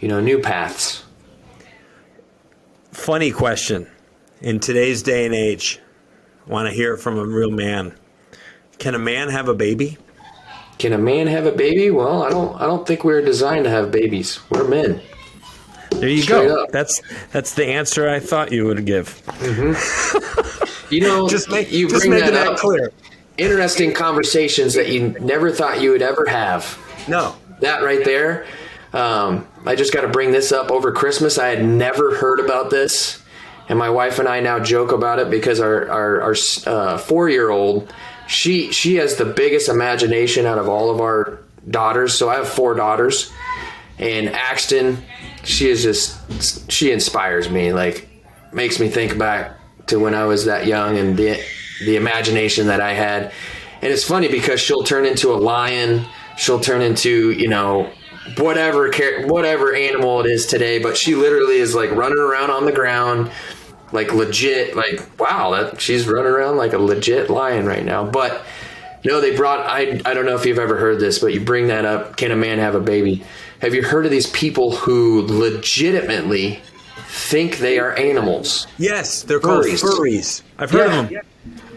new paths. Funny question. In today's day and age, want to hear it from a real man. Can a man have a baby? Can a man have a baby? Well, I don't think we're designed to have babies. We're men. There you go. That's the answer I thought you would give. Mm-hmm. just making that clear. Interesting conversations that you never thought you would ever have. No. That right there. I just got to bring this up over Christmas. I had never heard about this, and my wife and I now joke about it because our 4-year-old. She has the biggest imagination out of all of our daughters. So I have 4 daughters, and Axton, she inspires me, like makes me think back to when I was that young and the imagination that I had. And it's funny because she'll turn into a lion, she'll turn into, whatever animal it is today, but she literally is like running around on the ground, like legit, like, wow, she's running around like a legit lion right now. But they brought, I don't know if you've ever heard this, but you bring that up, can a man have a baby? Have you heard of these people who legitimately think they are animals? Yes, they're called furries. I've heard of them.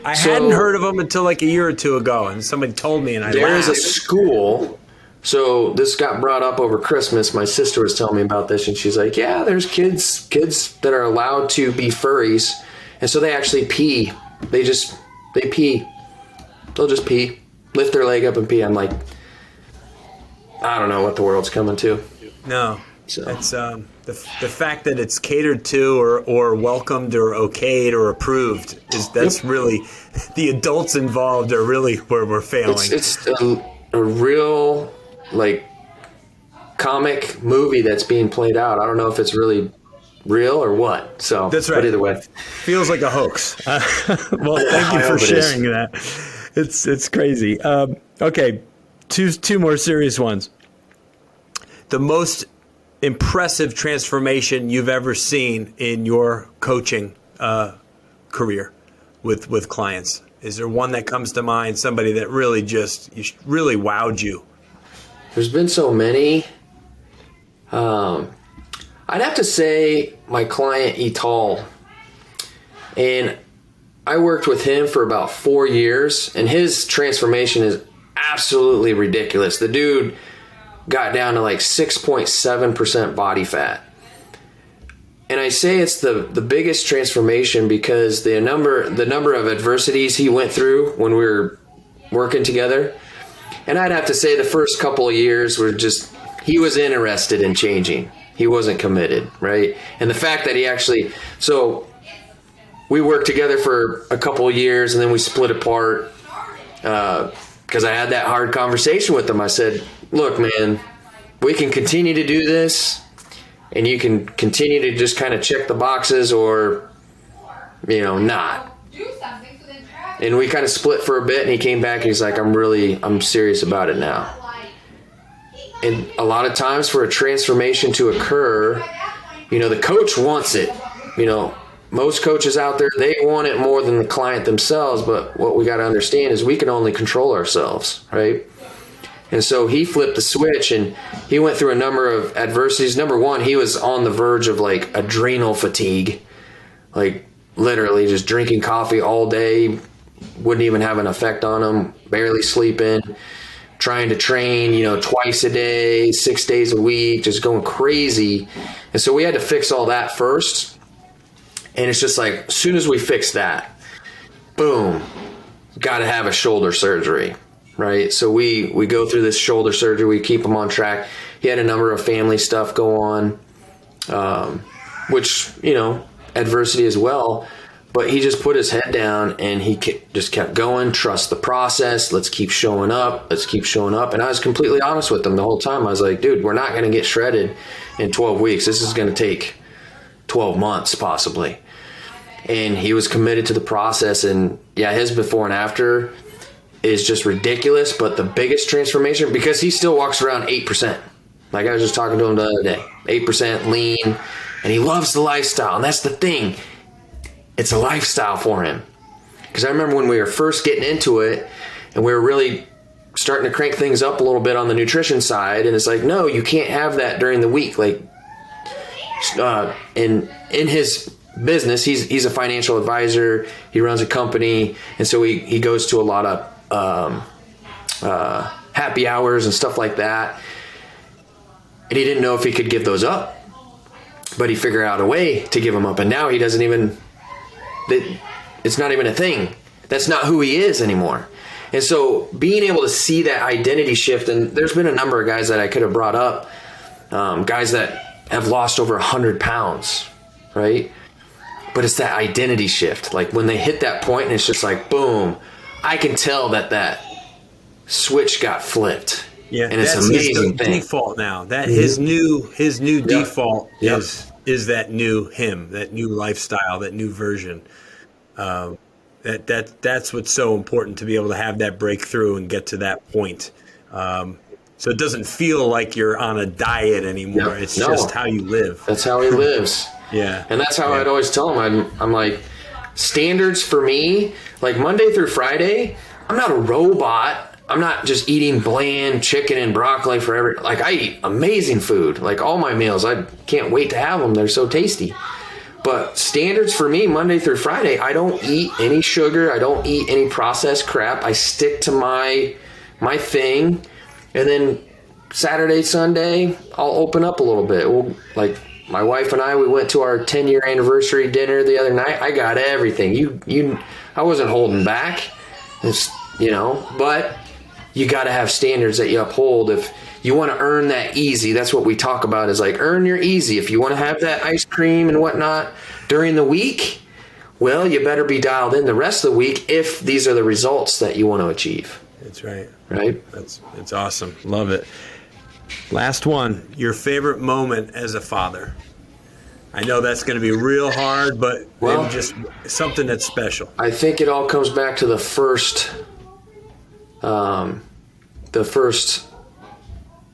I hadn't heard of them until like a year or two ago, and somebody told me, and I laughed. There is a school. So this got brought up over Christmas. My sister was telling me about this, and she's like, yeah, there's kids that are allowed to be furries. And so they actually pee. They pee. They'll just pee, lift their leg up and pee. I'm like, I don't know what the world's coming to. No. So it's the fact that it's catered to or welcomed or okayed or approved that's really, the adults involved are really where we're failing. It's a real comic movie that's being played out. I don't know if it's really real or what. So that's right. But either way, feels like a hoax. Well, thank you for sharing that. It's crazy. Okay, two more serious ones. The most impressive transformation you've ever seen in your coaching career with clients. Is there one that comes to mind? Somebody that really really wowed you? There's been so many. I'd have to say my client Ital, and I worked with him for about 4 years, and his transformation is absolutely ridiculous. The dude got down to like 6.7% body fat. And I say it's the biggest transformation because the number of adversities he went through when we were working together. And I'd have to say the first couple of years were just, he was interested in changing. He wasn't committed, right? And the fact that so we worked together for a couple of years and then we split apart because I had that hard conversation with him. I said, look, man, we can continue to do this and you can continue to just kind of check the boxes or, not. And we kind of split for a bit, and he came back and he's like, I'm serious about it now. And a lot of times for a transformation to occur, the coach wants it. Most coaches out there, they want it more than the client themselves, but what we got to understand is we can only control ourselves, right? And so he flipped the switch, and he went through a number of adversities. Number one, he was on the verge of like adrenal fatigue, like literally just drinking coffee all day, wouldn't even have an effect on him, barely sleeping, trying to train, twice a day, 6 days a week, just going crazy. And so we had to fix all that first. And it's just like, as soon as we fix that, boom, got to have a shoulder surgery, right? So we go through this shoulder surgery. We keep him on track. He had a number of family stuff go on, which, adversity as well. But he just put his head down and he just kept going. Trust the process. Let's keep showing up. Let's keep showing up. And I was completely honest with him the whole time. I was like, dude, we're not going to get shredded in 12 weeks. This is going to take 12 months possibly. And he was committed to the process. And yeah, his before and after is just ridiculous. But the biggest transformation, because he still walks around 8%. Like I was just talking to him the other day, 8% lean. And he loves the lifestyle. And that's the thing. It's a lifestyle for him. Because I remember when we were first getting into it and we were really starting to crank things up a little bit on the nutrition side. And it's like, no, you can't have that during the week. Like, in his business, he's a financial advisor. He runs a company. And so he goes to a lot of happy hours and stuff like that. And he didn't know if he could give those up. But he figured out a way to give them up. And now he doesn't even... it's not even a thing. That's not who he is anymore. And so being able to see that identity shift, and there's been a number of guys that I could have brought up, guys that have lost over 100 pounds, right? But it's that identity shift. Like when they hit that point and it's just like, boom, I can tell that switch got flipped. Yeah, and it's that's amazing his thing. Default now. That his new default Yep. is that new him, that new lifestyle, that new version. That's what's so important, to be able to have that breakthrough and get to that point. So it doesn't feel like you're on a diet anymore. Yep. It's No. just how you live. That's how he lives. Yeah. And that's how I'd always tell him. I'm like, standards for me, like Monday through Friday, I'm not a robot. I'm not just eating bland chicken and broccoli forever. Like I eat amazing food. Like all my meals, I can't wait to have them. They're so tasty. But standards for me, Monday through Friday, I don't eat any sugar. I don't eat any processed crap. I stick to my thing. And then Saturday, Sunday, I'll open up a little bit. Like my wife and I, we went to our 10-year anniversary dinner the other night. I got everything. I wasn't holding back. It's, but you got to have standards that you uphold. If you want to earn that easy, that's what we talk about, is like earn your easy. If you want to have that ice cream and whatnot during the week, well, you better be dialed in the rest of the week if these are the results that you want to achieve. That's right. Right? It's awesome. Love it. Last one, your favorite moment as a father. I know that's going to be real hard, but maybe just something that's special. I think it all comes back to the first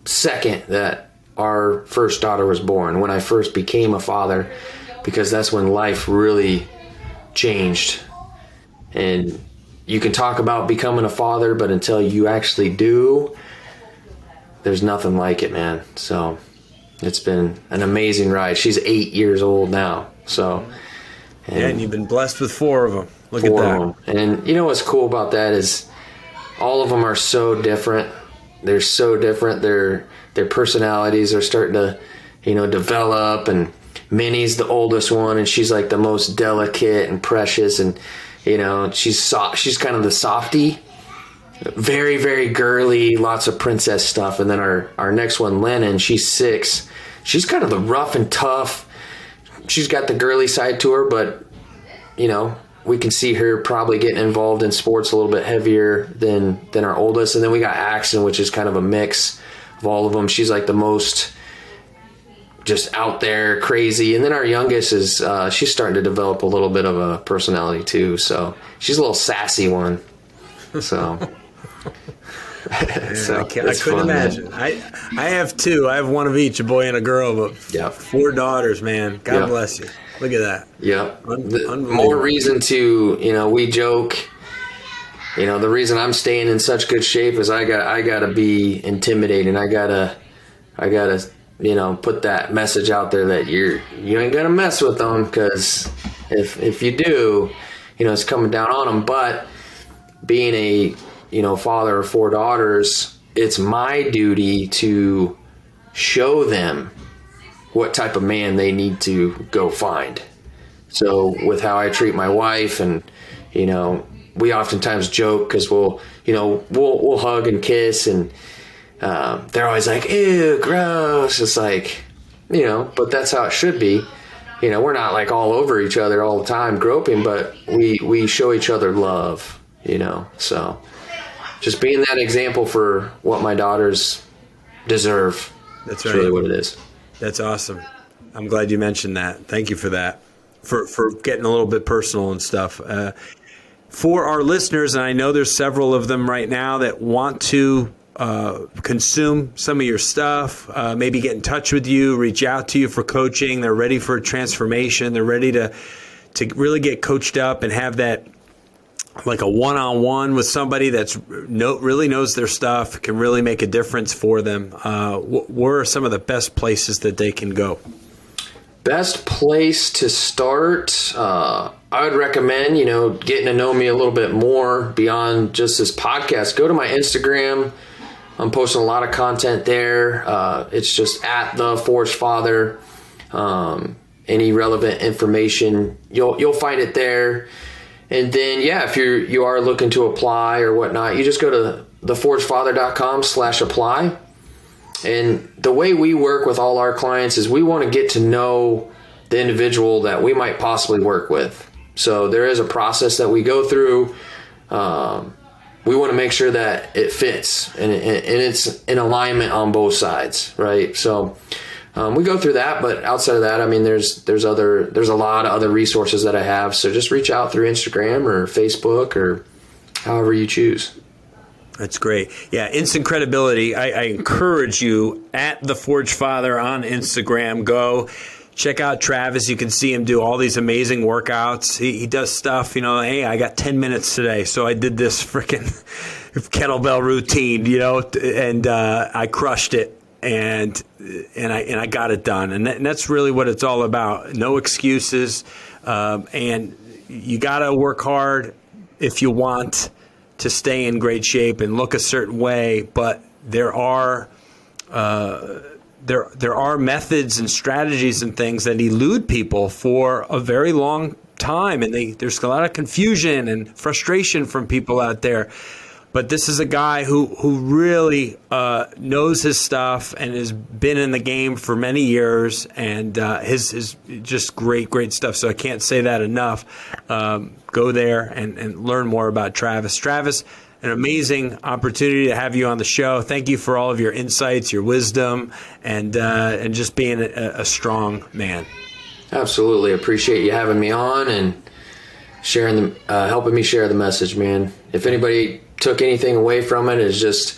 second that our first daughter was born, when I first became a father, because that's when life really changed. And you can talk about becoming a father, but until you actually do, there's nothing like it, man. So it's been an amazing ride. She's 8 years old now. So, and you've been blessed with 4 of them. Look at that. And you know what's cool about that is all of them are so different. They're so different. Their personalities are starting to, develop. And Minnie's the oldest one, and she's like the most delicate and precious. And she's kind of the softie. Very, very girly, lots of princess stuff. And then our next one, Lennon, she's 6. She's kind of the rough and tough. She's got the girly side to her, but, we can see her probably getting involved in sports a little bit heavier than our oldest. And then we got Axon, which is kind of a mix of all of them. She's like the most just out there, crazy. And then our youngest is, she's starting to develop a little bit of a personality too. So she's a little sassy one. So... I couldn't imagine. I have 2. I have one of each, a boy and a girl, but 4 daughters, man. God bless you. Look at that. Yeah. More reason to, we joke, the reason I'm staying in such good shape is I gotta be intimidating. I gotta, put that message out there that you ain't gonna mess with them, because if you do, it's coming down on them. But being a, father of 4 daughters, it's my duty to show them what type of man they need to go find. So with how I treat my wife, and, we oftentimes joke because we'll hug and kiss, and they're always like, ew, gross. It's like, but that's how it should be. We're not like all over each other all the time groping, but we show each other love, so just being that example for what my daughters deserve. That's right. Really what it is. That's awesome. I'm glad you mentioned that. Thank you for that, for getting a little bit personal and stuff. For our listeners, and I know there's several of them right now that want to consume some of your stuff, maybe get in touch with you, reach out to you for coaching. They're ready for a transformation. They're ready to really get coached up and have that, like a one-on-one with somebody that's really knows their stuff, can really make a difference for them. Where are some of the best places that they can go? Best place to start, I would recommend, getting to know me a little bit more beyond just this podcast. Go to my Instagram. I'm posting a lot of content there. It's just at the Forged Father. Any relevant information, you'll find it there. And then, if you are looking to apply or whatnot, you just go to theforgedfather.com/apply. And the way we work with all our clients is we want to get to know the individual that we might possibly work with. So there is a process that we go through. We want to make sure that it fits and it's in alignment on both sides, right? So we go through that, but outside of that, there's a lot of other resources that I have. So just reach out through Instagram or Facebook or however you choose. That's great. Yeah, instant credibility. I encourage you, at the Forged Father on Instagram, go check out Travis. You can see him do all these amazing workouts. He does stuff, hey, I got 10 minutes today, so I did this freaking kettlebell routine, and I crushed it, and I got it done. And that's really what it's all about. No excuses, and you got to work hard if you want to stay in great shape and look a certain way, but there are methods and strategies and things that elude people for a very long time, and there's a lot of confusion and frustration from people out there. But this is a guy who really knows his stuff and has been in the game for many years, and his just great stuff. So I can't say that enough. Go there and learn more about Travis. Travis, an amazing opportunity to have you on the show. Thank you for all of your insights, your wisdom, and just being a strong man. Absolutely. Appreciate you having me on and sharing helping me share the message, man. If anybody took anything away from it, is just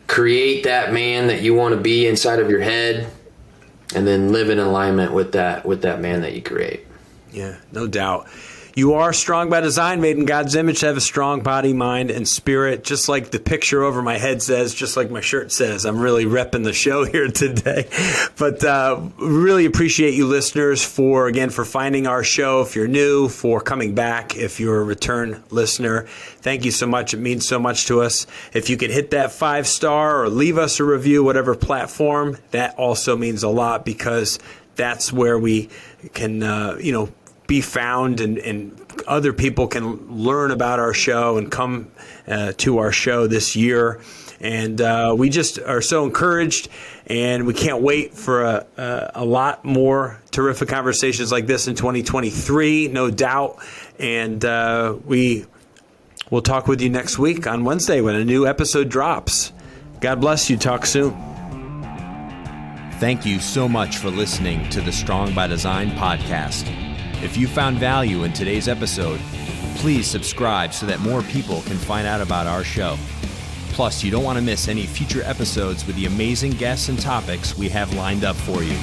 create that man that you want to be inside of your head, and then live in alignment with that man that you create. Yeah, no doubt. You are strong by design, made in God's image, to have a strong body, mind, and spirit, just like the picture over my head says, just like my shirt says. I'm really repping the show here today. But really appreciate you listeners for finding our show. If you're new, for coming back. If you're a return listener, thank you so much. It means so much to us. If you could hit that 5-star or leave us a review, whatever platform, that also means a lot, because that's where we can, be found, and other people can learn about our show and come to our show this year. And we just are so encouraged, and we can't wait for a lot more terrific conversations like this in 2023, no doubt. And we will talk with you next week on Wednesday when a new episode drops. God bless you. Talk soon. Thank you so much for listening to the Strong by Design podcast. If you found value in today's episode, please subscribe so that more people can find out about our show. Plus, you don't want to miss any future episodes with the amazing guests and topics we have lined up for you.